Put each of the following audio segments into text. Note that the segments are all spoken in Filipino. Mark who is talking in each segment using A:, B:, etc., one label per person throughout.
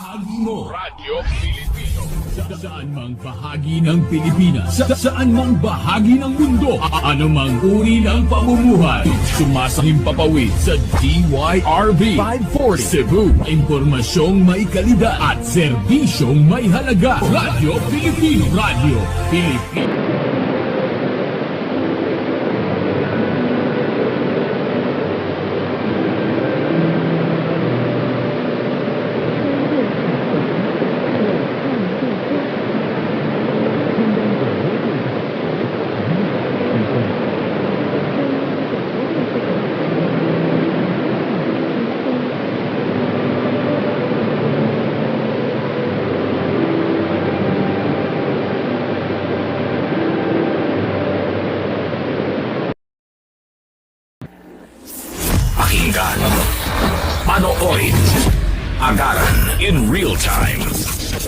A: bahagi mo.
B: Radyo Pilipino.
A: Saan mang bahagi ng Pilipinas, saan mang bahagi ng mundo, anumang uri ng pamumuhay, sumasahing papawid sa DYRB 540 Cebu. Impormasyong may kalidad at serbisyong may halaga. Radyo Pilipino. Radyo Pilipino.
B: Pakinggan, panoorin, agaran in real time,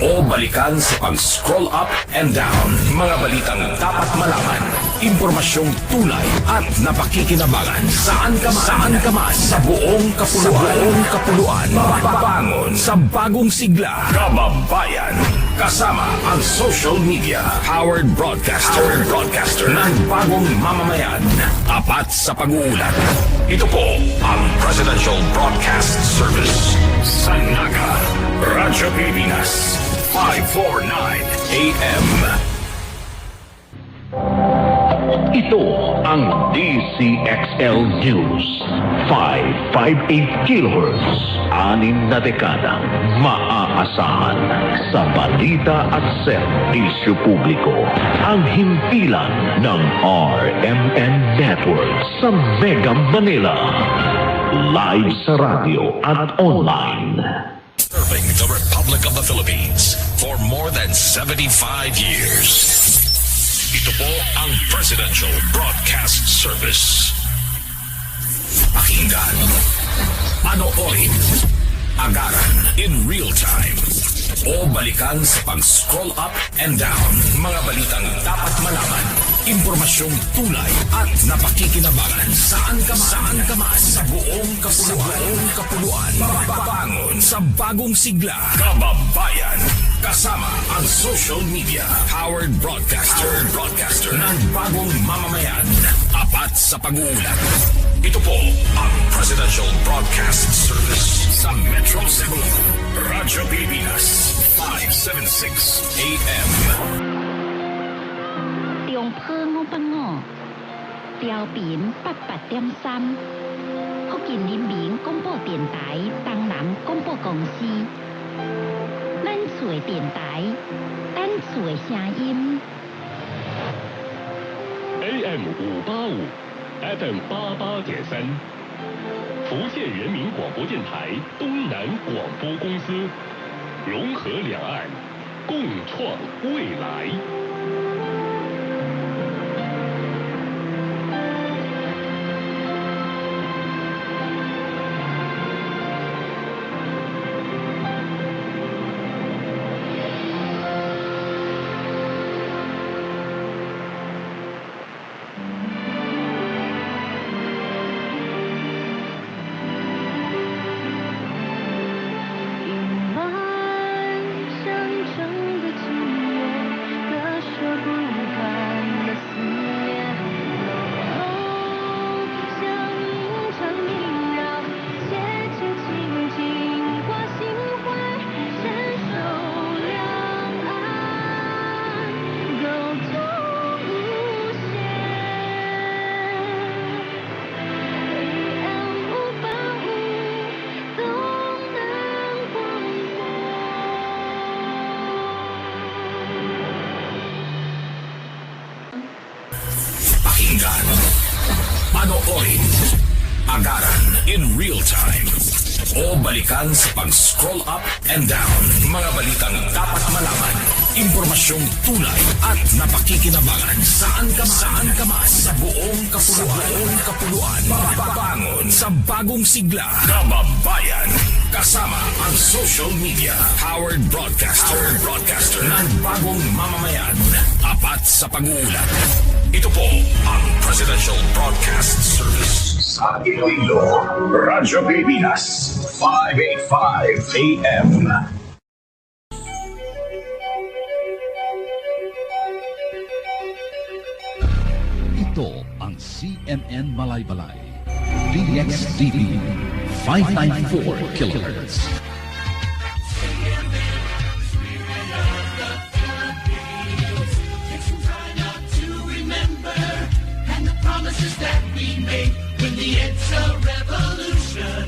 B: o balikan sa pag-scroll up and down. Mga balitang dapat malaman, impormasyong tunay at napakikinabangan. Saan ka man sa buong kapuluan. Bangon sa bagong sigla. Kababayan, kasama ang social media. Powered broadcaster ng bagong mamamayan. Tapat sa pag-uulat. Ito po ang Presidential Broadcast Service sa Naga, Radyo Pilipinas, 549 AM.
C: Ito ang DCXL News 558 kHz. 6 na dekadang maaasahan sa balita at serbisyo publiko. Ang himpilan ng RMN Network sa Mega Manila. Live sa radio at online.
B: Serving the Republic of the Philippines for more than 75 years. Ito po ang Presidential Broadcast Service. Pakinggan, panoorin, agaran in real time, o balikan sa pag-scroll up and down. Mga balitang dapat malaman, impormasyong tunay at napakikinabangan. Saan ka man sa buong kapuluan. Bangon sa bagong sigla. Kababayan, kasama ang social media. Powered broadcaster ng bagong mamamayan. Tapat sa pag-uulat. Ito po ang Presidential Broadcast Service sa Metro Cebu. Radyo Pilipinas, 576 AM.
D: 中坡我不我，調變88.3，福建人民廣播電台東南廣播公司，咱厝的電台，咱厝的聲音。
E: AM 585 FM 88.3，福建人民广播电台东南广播公司，融合两岸，共创未来。
B: Pakinggan, panoorin, agaran in real time, o balikan sa pag-scroll up and down. Mga balitang dapat malaman, impormasyong tunay at napakikinabangan. Saan ka man sa buong kapuluan. Bangon sa bagong sigla. Kababayan, kasama ang social media. Powered broadcaster ng bagong mamamayan. Tapat sa pag-uulat. Ito po ang Presidential Broadcast Service sa Iloilo, Radyo Pilipinas, 585 AM.
F: PMN Malaybalay. DXDB 594 kHz.
G: Promises that we made when the EDSA revolution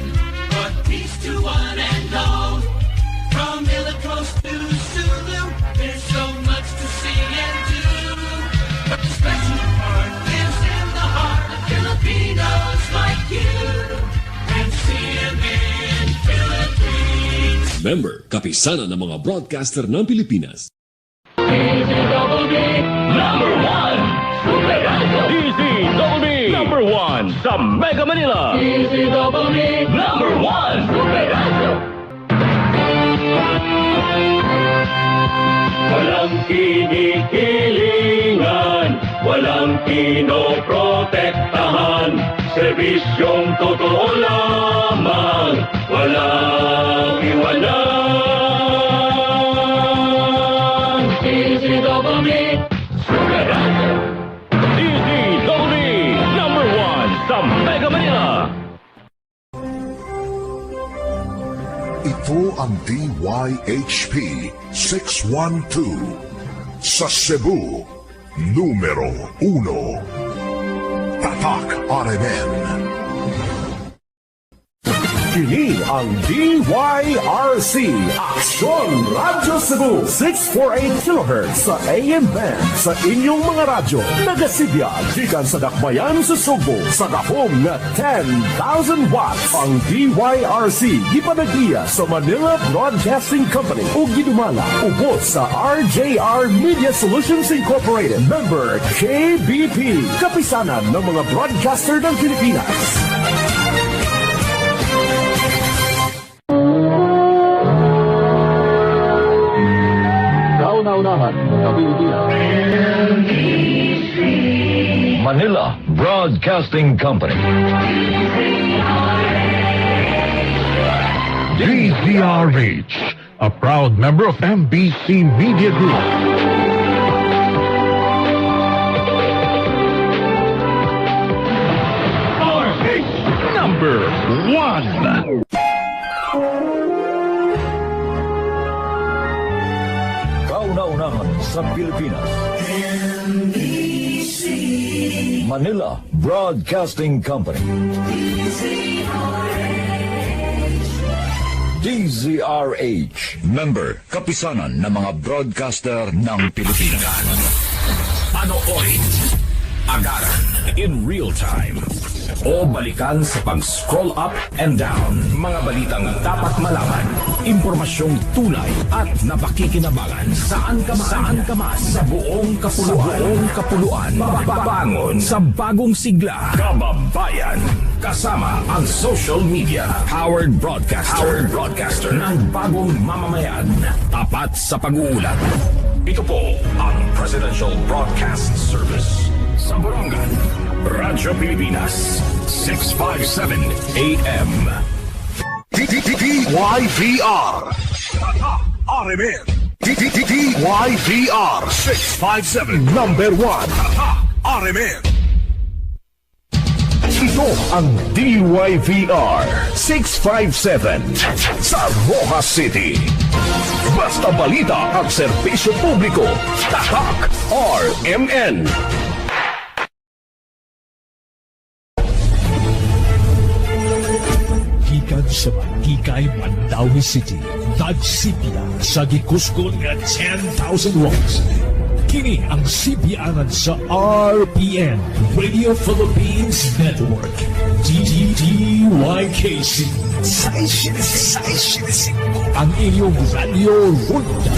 G: brought peace to one and all. From Ilocos to Sulu, there's so much to see and do. But the special part lives in the heart of Filipinos like you and CNN Philippines.
H: Member, kapisanan ng mga broadcaster ng Pilipinas.
E: Number 1! DZBB number 1 sa Mega Manila. DZBB number 1 Walang kinikilingan, walang pinoprotektahan, serbisyong totoo lamang, walang iwanan. DZBB number 1 sa Mega Manila.
I: Ito ang DYHP 612 sa Cebu, numero 1. Tatak RMN.
J: Kini ang DYRC Aksyon Radyo Cebu 648 kHz sa AM band sa inyong mga radyo. Nagasibya gikan sa dakbayan sa Sugbo sa gahom nga 10,000 watts. Ang DYRC gipanagiya sa Manila Broadcasting Company o gidumala ubos sa RJR Media Solutions Incorporated. Member KBP, kapisanan ng mga broadcaster ng Pilipinas.
B: Manila Broadcasting Company.
K: DZRH, a proud member of MBC Media Group. Number 1.
B: Kauna-unahan sa Pilipinas.
G: NBC
B: Manila Broadcasting Company. DZRH. Member, kapisanan ng mga broadcaster ng Pilipinas. Panoorin, agaran, in real time, o balikan sa pag-scroll up and down. Mga balitang dapat malaman, impormasyong tunay at napakikinabangan. Saan ka man sa buong kapuluan. Bangon sa bagong sigla. Kababayan. Kasama ang social media. Powered broadcaster ng bagong mamamayan. Tapat sa pag-uulat. Ito po ang Presidential Broadcast Service. Sa Borongan, Radyo Pilipinas, 657 AM.
I: DYVR RMN. DYVR 657 number 1. RMN.
J: Ito ang DYVR 657 sa Rojas City. Basta balita ang serbisyo publiko. Tatak RMN.
A: Gikan sa Magkikay, Mandawi City, Tagsipya sa gikuskol nga 10,000 watts. Kini ang sipianan sa RPN, Radio Philippines Network, DYKC. Ang inyong radio Runda.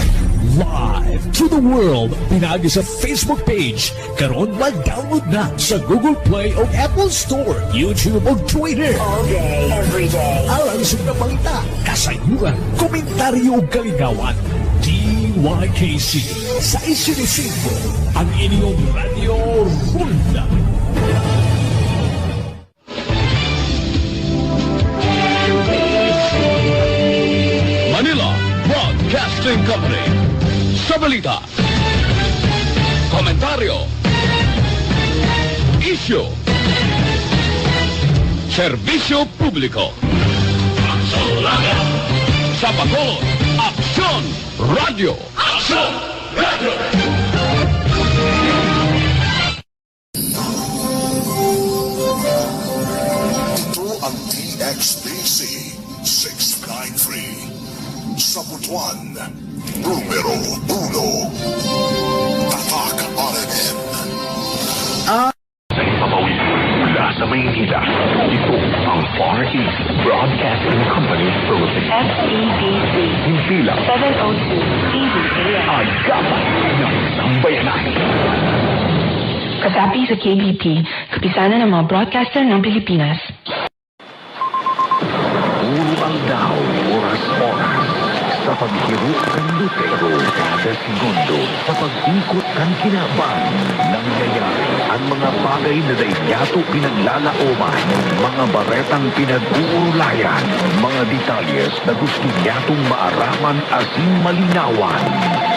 A: Live to the world. Pinagi sa Facebook page. Karon mag-download na sa Google Play o Apple Store, YouTube o Twitter.
L: All day, every day.
A: Alang sa balita, kasayuran, komentaryo o kaligawan. DYKC sa 65, ang inyong radio Runda.
B: Manila Broadcasting Company. Sa balita, komentaryo, issue, Serbisyo Publiko. Sa Bacolod, Aksyon Radio. Aksyon Radio!
I: Ito ang DXBC 693 sa Butuan, numero 1. Tatak RMN.
C: Sa ipapawid mula sa Maynila, ito ang Far East Broadcasting Company Philippines.
L: FEBC.
C: Hindi lang
L: 702 KBKM.
C: agapan ng sambayanan.
M: Kasapi sa KBP, kapisanan ng mga broadcaster ng Pilipinas.
C: Puro ang daw, oras-oras, sa paghirap ng lutero kada segundo, sa pag-ikot ng kinabang, nangyayari ang mga bagay na daigyato pinaglalaoman, mga baretang pinag-uurulayan, mga detalyes na gusto niyatong maaraman asin malinawan.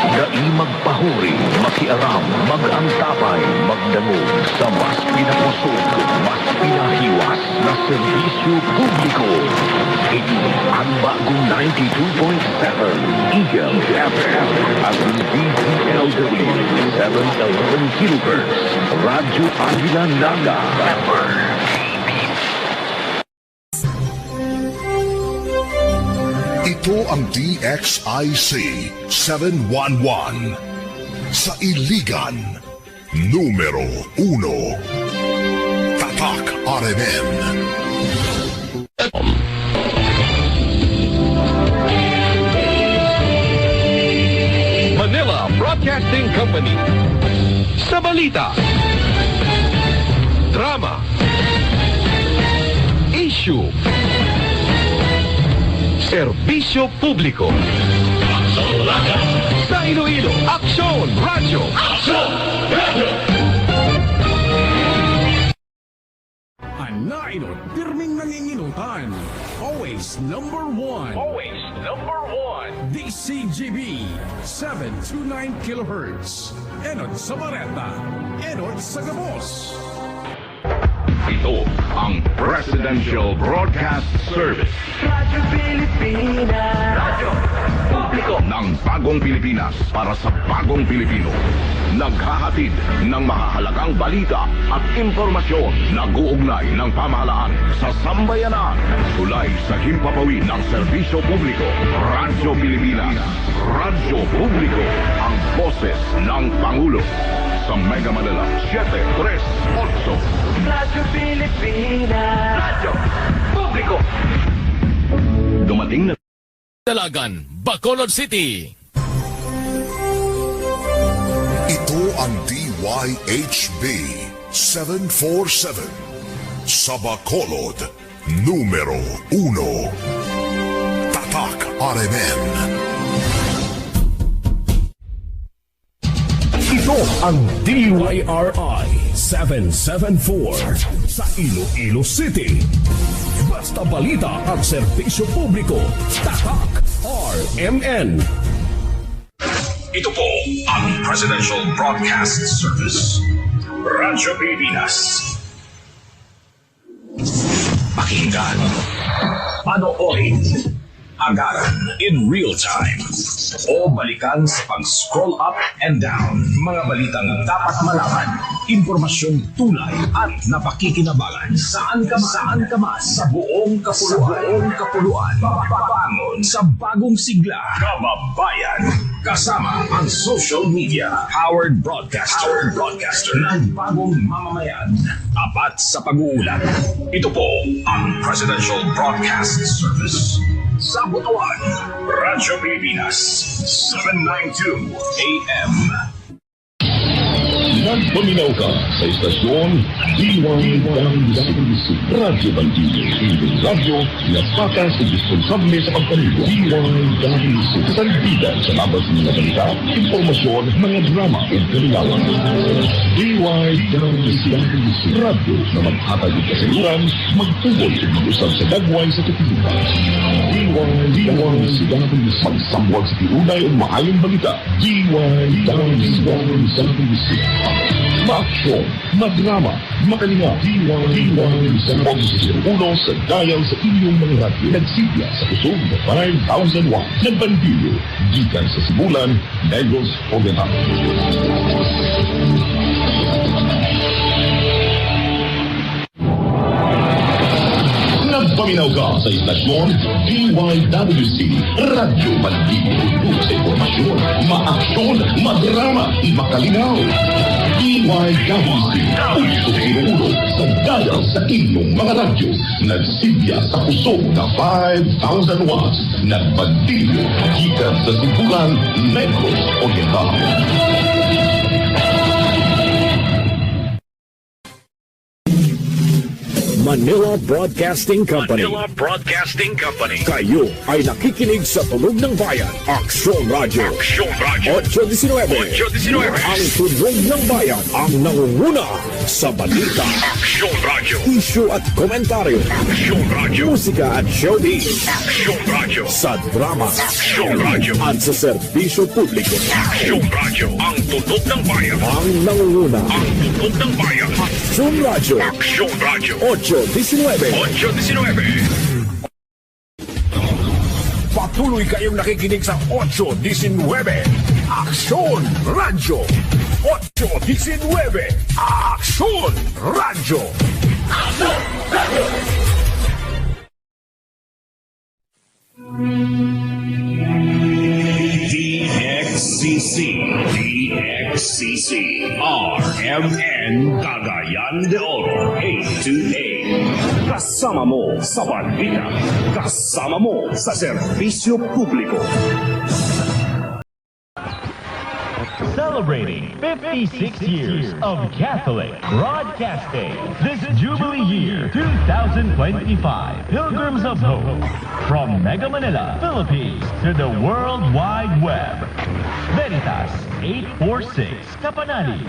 C: Dai magpahuri, makiaram, mag-antapay, magdangog sa mas pinapusog, mas pinahiwas na serbisyo publiko. Ito ang bagong 92.7 Eagle FM at DZLW 711 kHz Radyo Avila Naga Pepper.
I: Ito ang DXIC 711 sa Iligan, numero 1. Tatak RMN.
B: Manila Broadcasting Company. Sa balita, drama, issue, serbisyo publiko. Sa Iloilo, Aksyon Radio. Aksyon Radio!
A: Anainot, pirming nanginginutan. Always number one.
B: Always number one.
A: DCGB 729 kHz. Enot sa Bareta. Enot sa Gabos.
B: Ito ang Presidential Broadcast Service.
G: Radyo Pilipinas.
B: Radyo Publiko ng Bagong Pilipinas para sa Bagong Pilipino. Naghahatid ng mahahalagang balita at impormasyon na guugnay ng pamahalaan sa sambayanan. Tulay sa himpapawid ng serbisyo publiko. Radyo Pilipinas. Radyo Publiko. Ang boses ng Pangulo. Sa Mega Manila 738.
G: Radyo Pilipinas.
B: Radyo Publiko. Dumating na Dalagan, Bacolod City.
I: Ito ang DYHB 747 sa Bacolod, numero 1. Tatak RMN.
J: Ito ang DYRI 774 sa Iloilo City. Basta balita at serbisyo publiko. Tatak RMN.
B: Ito po ang Presidential Broadcast Service. Radyo Pilipinas. Pakinggan, panoorin, agaran in real time, o balikan sa pag-scroll up and down. Mga balitang dapat malaman, impormasyong tunay at napakikinabangan. Saan ka man sa buong kapuluan. Papangon sa bagong sigla. Kababayan. Kasama ang social media. Powered broadcaster ng bagong mamamayan. Tapat sa pag-uulat. Ito po ang Presidential Broadcast Service. Sa Butuan, Radyo Pilipinas, 792 AM.
K: Nagpaminaw ka sa istasyon DYWC Radyo Bandido, Indong Radyo na patas at responsable sa pagpanigo. DYWC kasalbidan sa labas ng mga balita, impormasyon, mga drama at kalilawan. DYWC Radyo na maghatag ng kasiguran, magtugol at mag-usap sa dagway sa kapilitan. DYWC magsamwag sa tiunay o maayong balita. DYWC Maaksyon, madrama, makalinga, diwang sa posisyon uno sa dial sa inyong mga radyo. Nagsigla sa kusog na 5,000 watts. Nagbandilyo, gikan sa Sibulan, Negros, Oriental. Nagpaminaw ka sa istasyon DYWC, Radyo Bandido, sa informasyon, maaksyon, madrama, makalinaw. DYWC, uso sa dial sa inyong mga radyo. Nagsigya sa kusog na 5,000 watts. Nagbandido, gikan sa Sibulan, Negros, Oriental.
J: Manila Broadcasting Company. Kayo ay nakikinig sa Tunog ng Bayan. Aksyon Radio. 819. Ang Tunog ng Bayan ang nangunguna sa balita.
B: Aksyon Radio.
J: Issue at komentaryo.
B: Aksyon Radio.
J: Musika at showbiz.
B: Aksyon Radio.
J: Sa drama.
B: Aksyon Radio.
J: At sa serbisyo publiko.
B: Aksyon Radio. Ang Tunog ng Bayan.
J: Ang nangunguna.
B: Ang Tunog ng Bayan.
J: Aksyon Radio.
B: Aksyon Radio.
J: 819. Patuloy kayong nakikinig sa 819. Aksyon Radio. 819. Aksyon Radio.
K: DXCC, RMN Cagayan de Oro, A2A. Kasama mo sa balita, kasama mo sa serbisyo publiko.
N: Celebrating 56 years of Catholic Broadcasting. This Jubilee Year 2025, Pilgrims of Hope. From Mega Manila, Philippines to the World Wide Web. Veritas 846 Kapanali.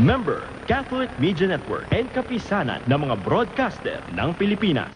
N: Member, Catholic Media Network and kapisanan ng mga broadcaster ng Pilipinas.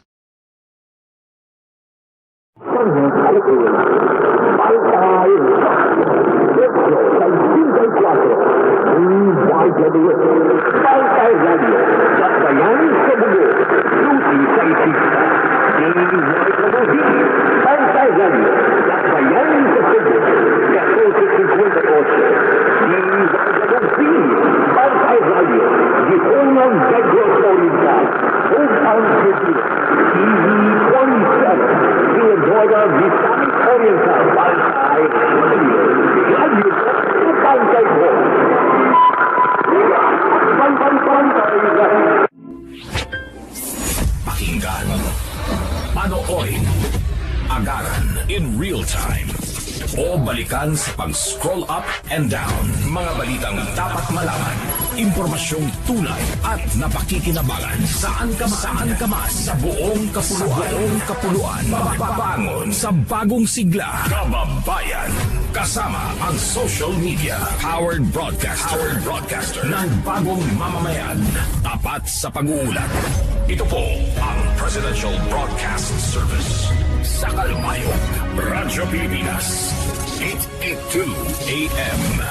B: Pakinggan, panoorin, agaran in real time, o balikan sa pag-scroll up and down. Mga balitang dapat malaman, impormasyong tunay at napakikinabangan. Saan ka man sa buong kapuluan. Mapapangon sa bagong sigla. Kababayan, kasama ang social media. Powered broadcaster ng bagong mamamayan. Tapat sa pag-uulat. Ito po ang Presidential Broadcast Service. Sa Kalmayog, Radyo Pilipinas, 882 AM.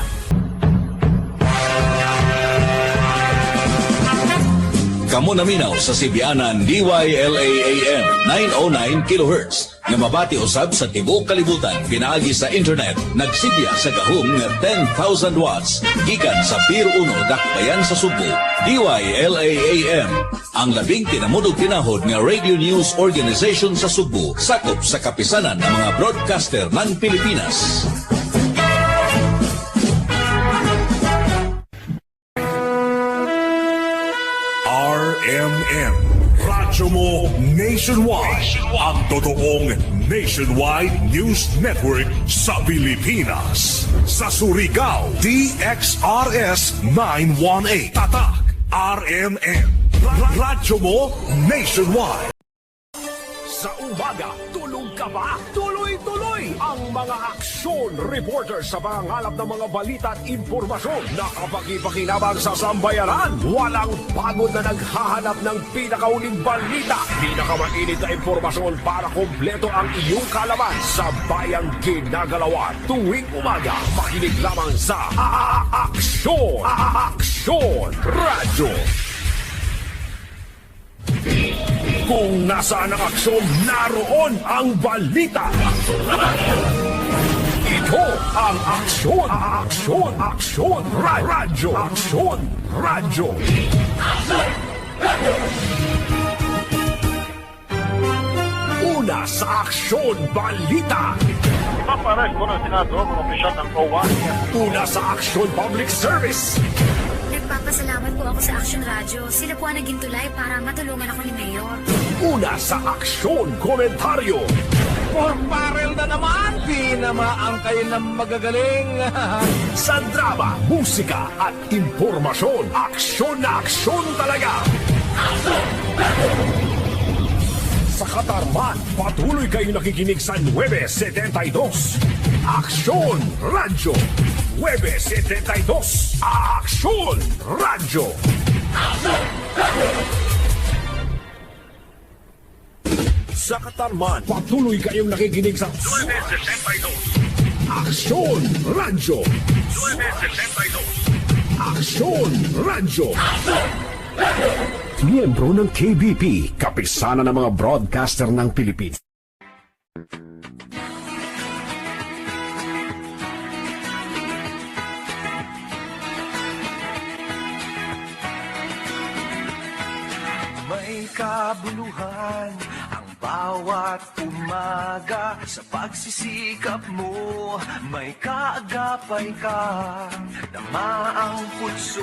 O: Kamo naminaw sa Sibianan DYLA-AM 909 kHz nga mabati usab sa tibuok kalibutan pinaagi sa internet nagsibya sa gahom nga 10,000 watts gikan sa Pier 1 Dakbayan sa Subo. DYLA-AM ang labing tinamudog tinahod nga radio news organization sa Subo, sakop sa kapisanan ng mga broadcaster ng Pilipinas.
J: RMN, radyo mo nationwide. Ang totoong nationwide news network sa Pilipinas. Sa Surigao, DXRS 918. Tatak, RMN. Radyo mo nationwide. Sa umaga, tulog ka ba? Tuloy-tuloy ang mga aksyon reporter sa pangangalap ng mga balita at impormasyon na kapag-ipakinabang sa sambayanan. Walang pagod na naghahanap ng pinakauling balita. Pinakamainit na impormasyon para kompleto ang iyong kalaman sa bayang ginagalawan. Tuwing umaga, makinig lamang sa Aksyon! Aksyon Radyo! Kung nasaan ang aksyon, naroon ang balita. Ito ang Aksyon! Aksyon! Aksyon Radyo! Aksyon Radyo! Una sa Aksyon Balita.
P: Papares ko ng Senado ng opisyal ng OWA.
J: Una sa Aksyon Public Service.
Q: Nagpapasalamat po ako sa Action Radio. Sila po ang naging tulay para matulungan ako ni Mayor.
J: Una sa Aksyon Komentaryo.
R: Pork barrel na naman! Tinamaan kayo ng magagaling!
J: Sa drama, musika at impormasyon, aksyon na aksyon talaga! Sa Katarman, patuloy kayo nakikinig sa 972. Aksyon Radyo! 972. Aksyon Radyo! Sa Katarman, patuloy kayong nakikinig sa
P: 972.
J: Aksyon Radyo!
P: 972.
J: Aksyon Radyo! Miyembro ng KBP, kapisanan ng mga broadcaster ng Pilipinas.
S: May kabuluhan ang bawat umaga. Sa pagsisikap mo, may kaagapay ka. Tama ang pulso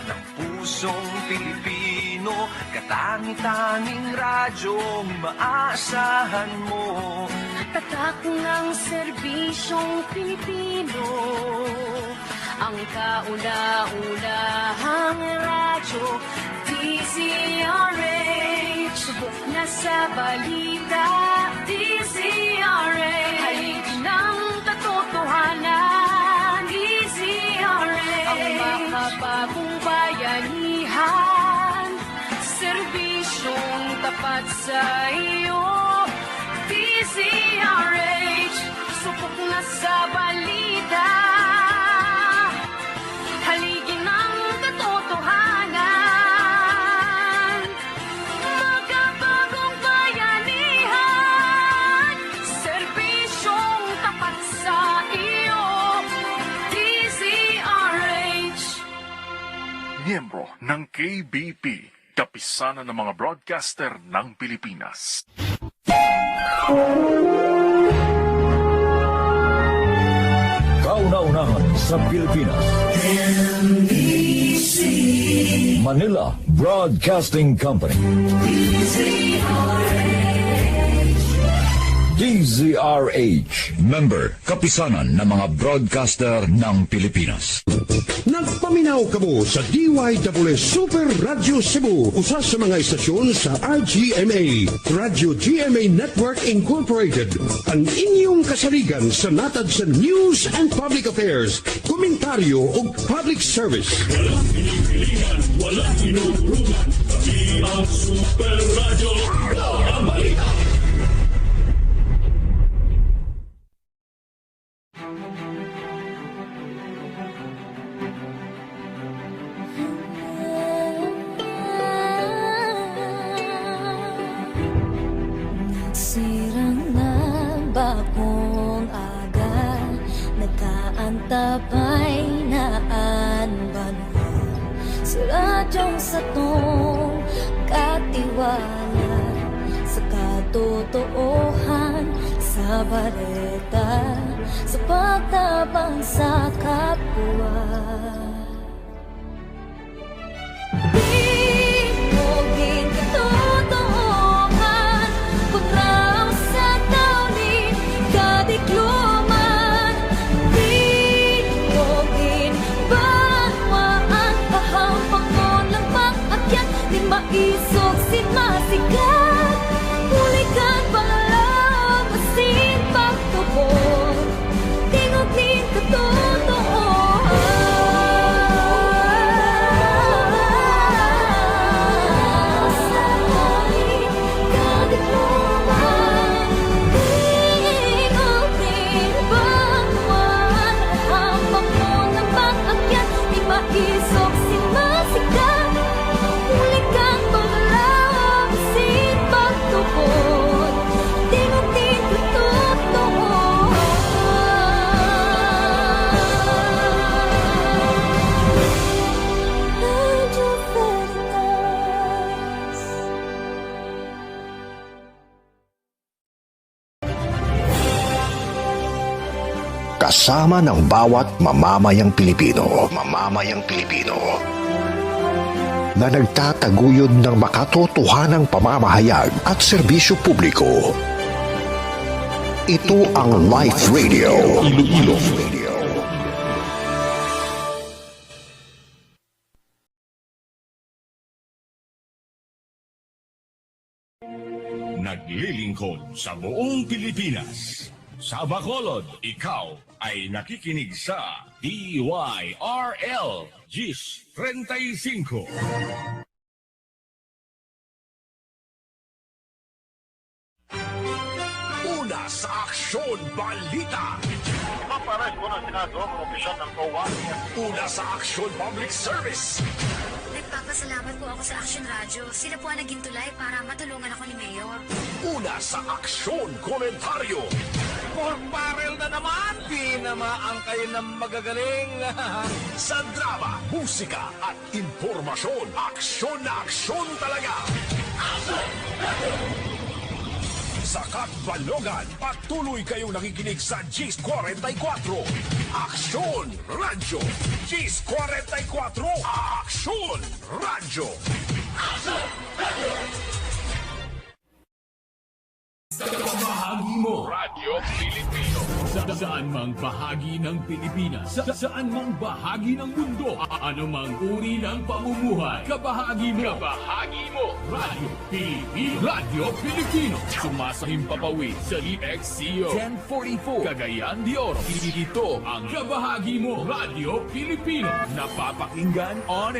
S: ng pusong Pilipino. Katangi-tanging radyong maaasahan mo.
T: Tatak ng serbisyong Pilipino. Ang kauna-unahang radyo, DZRH. Subok na sa balita, DZRH. Haligi ng katotohanan, DZRH. Ang makabagong bayanihan, serbisyong tapat sa iyo, DZRH. Subok na sa balita, haligi ng katotohanan, magkabagong bayanihan, serbisyong tapat sa iyo, DZRH.
I: Miyembro ng KBP, kapisanan ng mga broadcaster ng Pilipinas.
U: Kauna-unahan sa Pilipinas. NBC Manila Broadcasting Company. DZRH. Member, kapisanan ng mga broadcaster ng Pilipinas.
V: Nagpaminaw kamo sa DYWS Super Radio Cebu, usa sa mga istasyon sa RGMA, Radio GMA Network Incorporated. Ang inyong kasaligan sa natad sa news and public affairs, komentaryo ug public service.
G: Walang pinipilingan, walang inuurugan. Kami ang Super Radio. Ang balita.
W: Sirang na bagong aga, nagkaantabay na anbanwa. Sa radyong sa tong katiwala, sa katotoohan, sa bareta, sa pagtabang sa kapwa. Maisog si masikat, hulikan pangalang
C: kasama ng bawat mamamayang Pilipino. Na nagtataguyod ng makatotohanang pamamahayag at serbisyo publiko. Ito ang Life Radio Iloilo.
B: Naglilingkod sa buong Pilipinas. Sa Bacolod, ikaw ay nakikinig sa DYRL GIS 35.
D: Una sa Aksyon Balita.
P: Papares ko ng Senado, mga opisyal ng COA.
D: Una sa Aksyon Public Service.
Q: Nagpapasalamat po ako sa Action Radio. Sila po ang naging tulay para matulungan ako ni Mayor.
D: Una sa Aksyon Komentaryo.
R: Pork barrel na naman! Tinamaan kayo ng magagaling!
D: Sa drama, musika at impormasyon, aksyon na aksyon talaga! Sa Katbalogan, patuloy kayong nakikinig sa GIS 44. Aksyon Radyo. GIS 44. Aksyon Radyo.
A: Bahagi mo Radyo Pilipino saan mang bahagi ng Pilipinas, saan mang bahagi ng mundo, anumang uri ng pamumuhay, kabahagi mo Radyo Pilipino. Radyo Pilipino sumasahim papawid sa EXCO 1044 Cagayan de Oro. Ito ang kabahagi mo Radyo Pilipino, napapakinggan on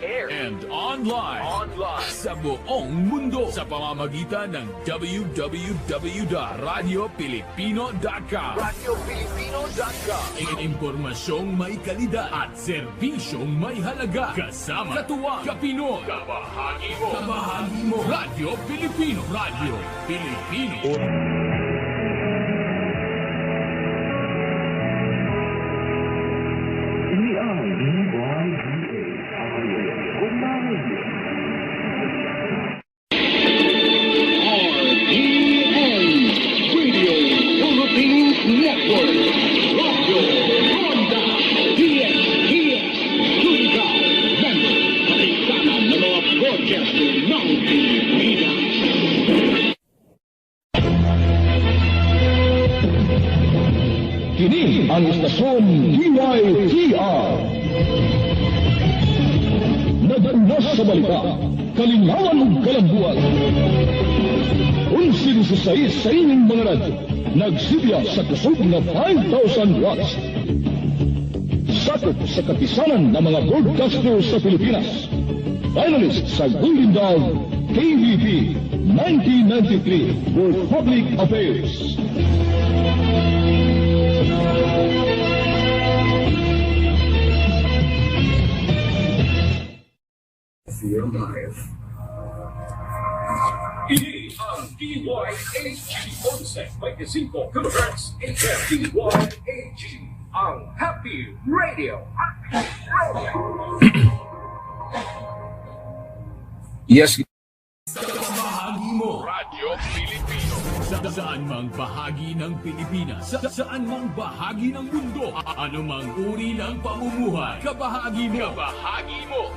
A: air and online sa buong mundo sa pamamagitan ng www.radiopilipino.com. Impormasyong may kalidad at serbisyong may halaga. Kasama katuwang Kapinoy. Kabahagi mo Radyo Pilipino. Radyo Pilipino.
K: Kini ang istasyon DYTR. Nag-unas sa balita, kalingawan ug kalambuan. Unsin sa inyong mga radyo, nagsilya sa kusog na 5,000 watts. Sakop sa kapisanan ng mga broadcasters sa Pilipinas. Finalist sa Golden Dove KBP 1993 for Public Affairs.
B: Ini ang DYAG 11.25 kHz AM DYAG, ang Happy Radio.
O: Yes.
A: Bahagi mo Radyo Pilipino saan mang bahagi ng Pilipinas, saan mang bahagi ng mundo, anumang uri ng pamumuhay, kabahagi mo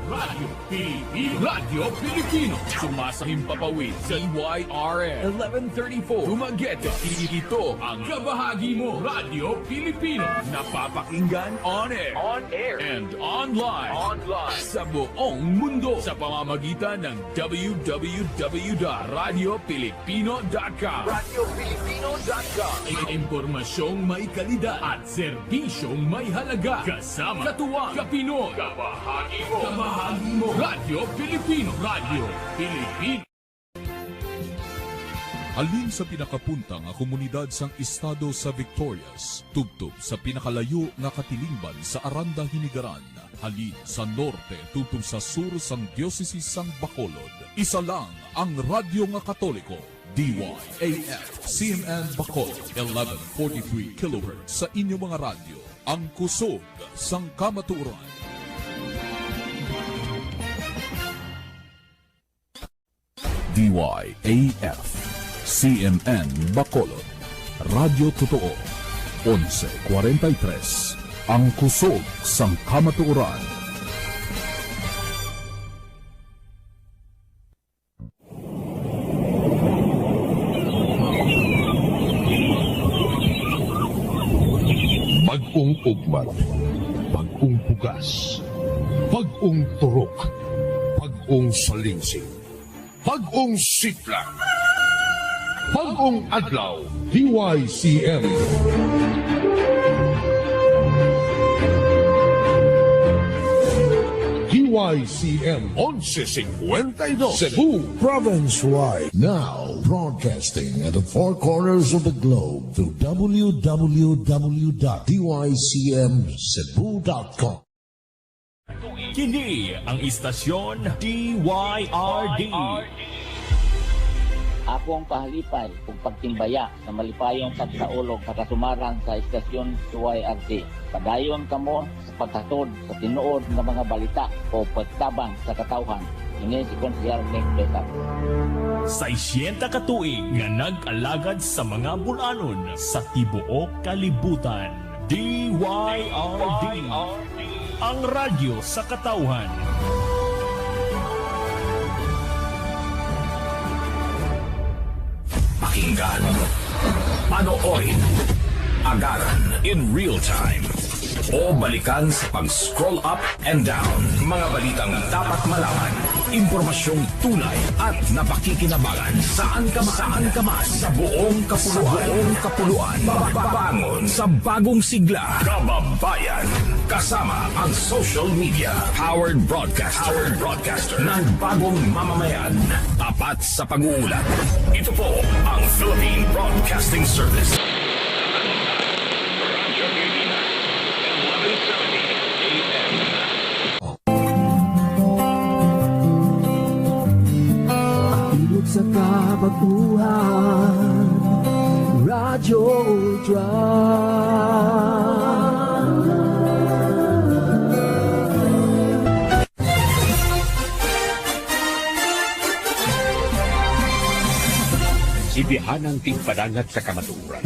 A: Radyo Pilipino. Radyo Pilipino sumasahim papawid sa DYRL 1134 Dumaguete. Ito ang kabahagi mo Radyo Pilipino, napapakinggan on air and online sa buong mundo sa pamamagitan ng www.radiopilipino.com. Impormasyong may kalidad at serbisyong may halaga. Kasama katuwang Kapinoy. Kabahagi mo Radyo Pilipino. Radyo Pilipino.
F: Halin sa pinakapuntang nga komunidad sang estado sa Victorias, tubtob sa pinakalayo nga katilingban sa Aranda, Hinigaran. Halin sa norte tubtob sa sur sang Diocese sang Bacolod. Isa lang ang radyo nga Katoliko, DYAF CMN Bacolod 1143 kHz sa inyong mga radyo. Ang kusog sang kamatuoran. DYAF CMN Bacolod, Radyo Totoo, 11:43. Ang kusog sang kamatuoran.
E: Pag-ung ugmat, pag-ung pugas, pag-ung turok, pag-ung salingsing, pag-ung sitla, pag-ung adlaw, DYCM. DYCM 1152 Cebu
U: Province-wide. Now broadcasting at the four corners of the globe through www.dycmcebu.com.
N: Kini ang istasyon DYRD.
H: Ako ang pahalipay kung pagtimbaya sa malipayong pagsaulog sa kasumaran sa istasyon DYRD. Padayon kamo sa paghatod sa tinuod ng mga balita o pagtabang sa katawhan. Ini si Konsehal Ning Besat.
N: Sa 60 ka tuig nga nag-alagad sa mga bulanon sa tibuok kalibutan. DYRD. Ang radyo sa katawhan.
B: Pakinggan, panoorin, agaran in real time, o balikan sa pag-scroll up and down. Mga balitang dapat malaman, impormasyong tunay at napakikinabangan saan ka man sa buong kapuluan. Bangon sa bagong sigla, kababayan. Kasama ang social media, powered broadcaster ng bagong mamamayan. Tapat sa pag-uulat. Ito po ang Philippine Broadcasting Service.
L: Ilog sa kabaguhan, Radyo Ultra.
V: Sibihanang tigpadangat sa kamaturan.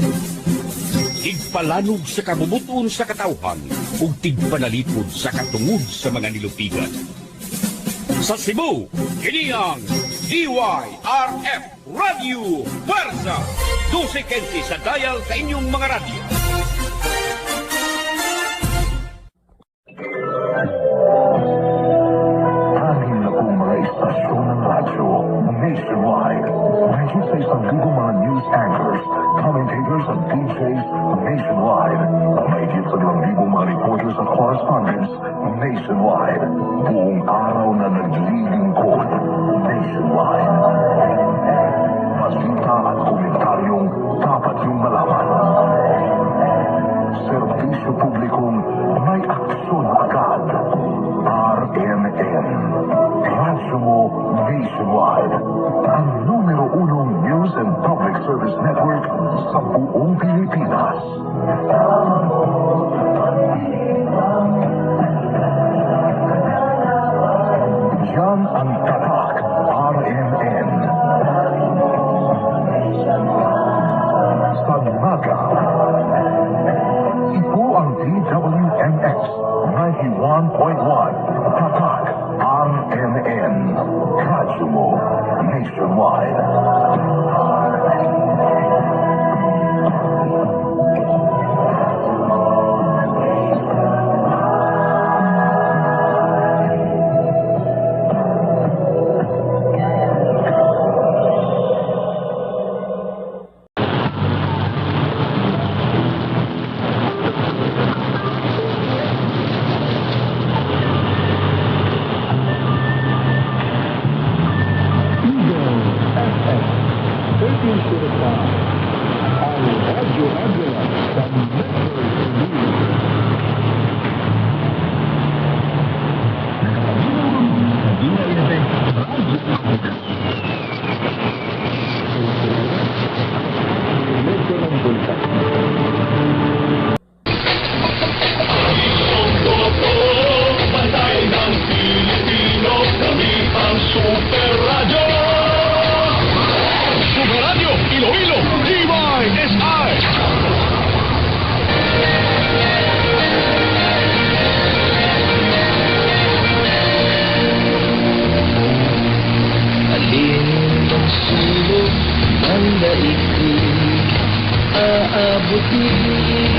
V: Tigpalanog sa kabumuton sa katawhan ug tigpanalipod sa katungod sa mga nilupigan. Sa Cebu, kini ang DYRF Radio Puwersa 12-15 sa dial sa inyong mga radyo.
K: Anim na pong mga istasyon ng radyo nationwide. Mahigit sa 1,000 mga news anchors, commentators at DJs nationwide. Mahigit sa 2,000 mga reporters at correspondents nationwide. Buong araw na naglilingkod nationwide. Masita at komentaryong dapat yung malaman. Serbisyo publikong may aksyon agad. RMN. Radyo mo nationwide. Ang numero 1 news and public service network sa buong Pilipinas. Yan ang tatak RMN. Sa Naga. Ito ang DWMX 91.1. Tatak RMN. Radyo mo nationwide.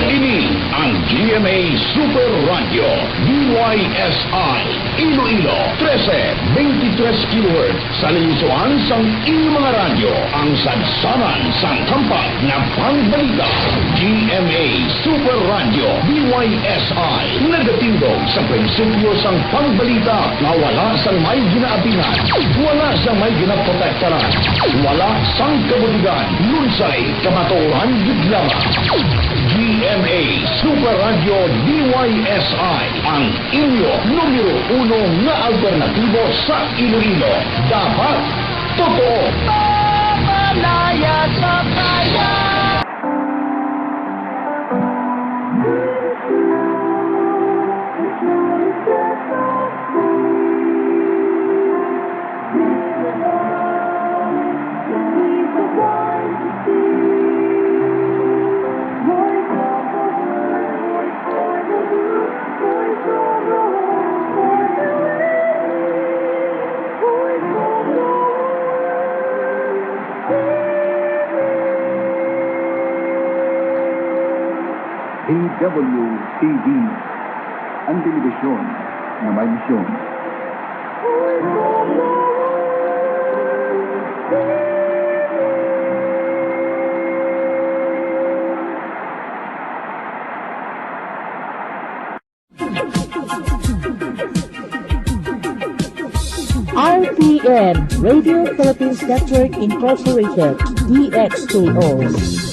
K: Ini ang GMA Super Radio DYSI Iloilo 13-23 kHz sa linusuan sang inyong mga radyo ang sadsanan sang kampak na pangbalita. GMA Super Radio DYSI nagatindog sa prinsipyo sang pangbalita na wala sang may ginaapinan, wala sang may ginaprotektaran, wala sang kabutigan, lunsay, kamatuoran, gidlama. GMA Super Radio DYSI ang inyo numero 1 na alternatibo sa Iloilo. Dapat totoo.
G: Malaya sa kaya.
J: DWTV, ang telebisyon na may misyon.
M: RPN, Radio Philippines Network Incorporated, DXKO.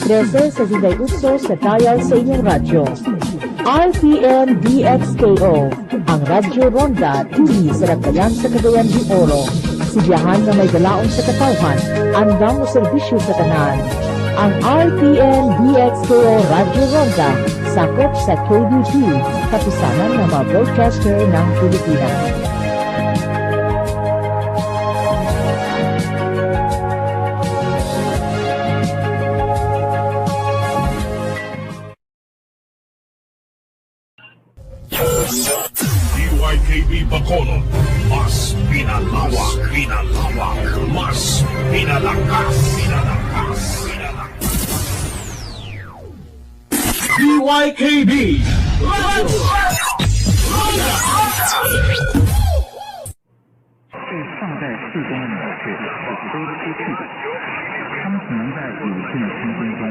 M: 13 sa Zinday Utso sa dial sa inyong radyo. RPN DXKO, ang Radyo Ronda, TV sa Nagbayan sa Cagayan de Oro. Sibiyahan na may galaong sa katawhan, andang o serbisyo sa tanan. Ang RPN DXKO Radyo Ronda, sakop sa KBG, kapisanan ng mga broadcaster ng Pilipinas.
D: DYKB Bacolod, mas pinalawak, mas pinalakas, DYKB Radio
J: 放在四周的鸟雀都出去的，它们只能在有限的空间中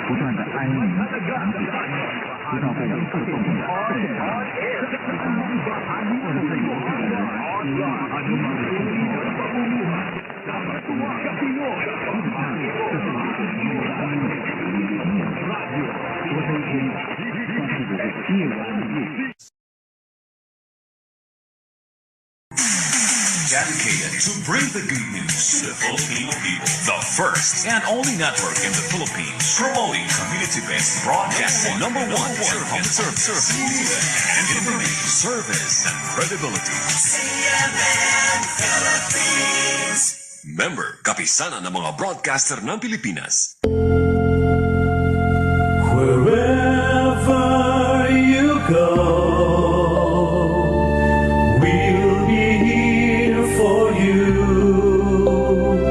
J: 不断的哀鸣响起，直到被自动的震伤。为了对游戏的人希望阿迪玛的生命基本上这是一种生命的多飞天，但是只是夜晚的夜。
B: Dedicated to bring the good news to the Filipino people. The first and only network in the Philippines promoting community-based broadcasting. Number one for public service, information, service, and credibility. CNN Philippines. Member, kapisanan ng mga broadcaster ng Pilipinas.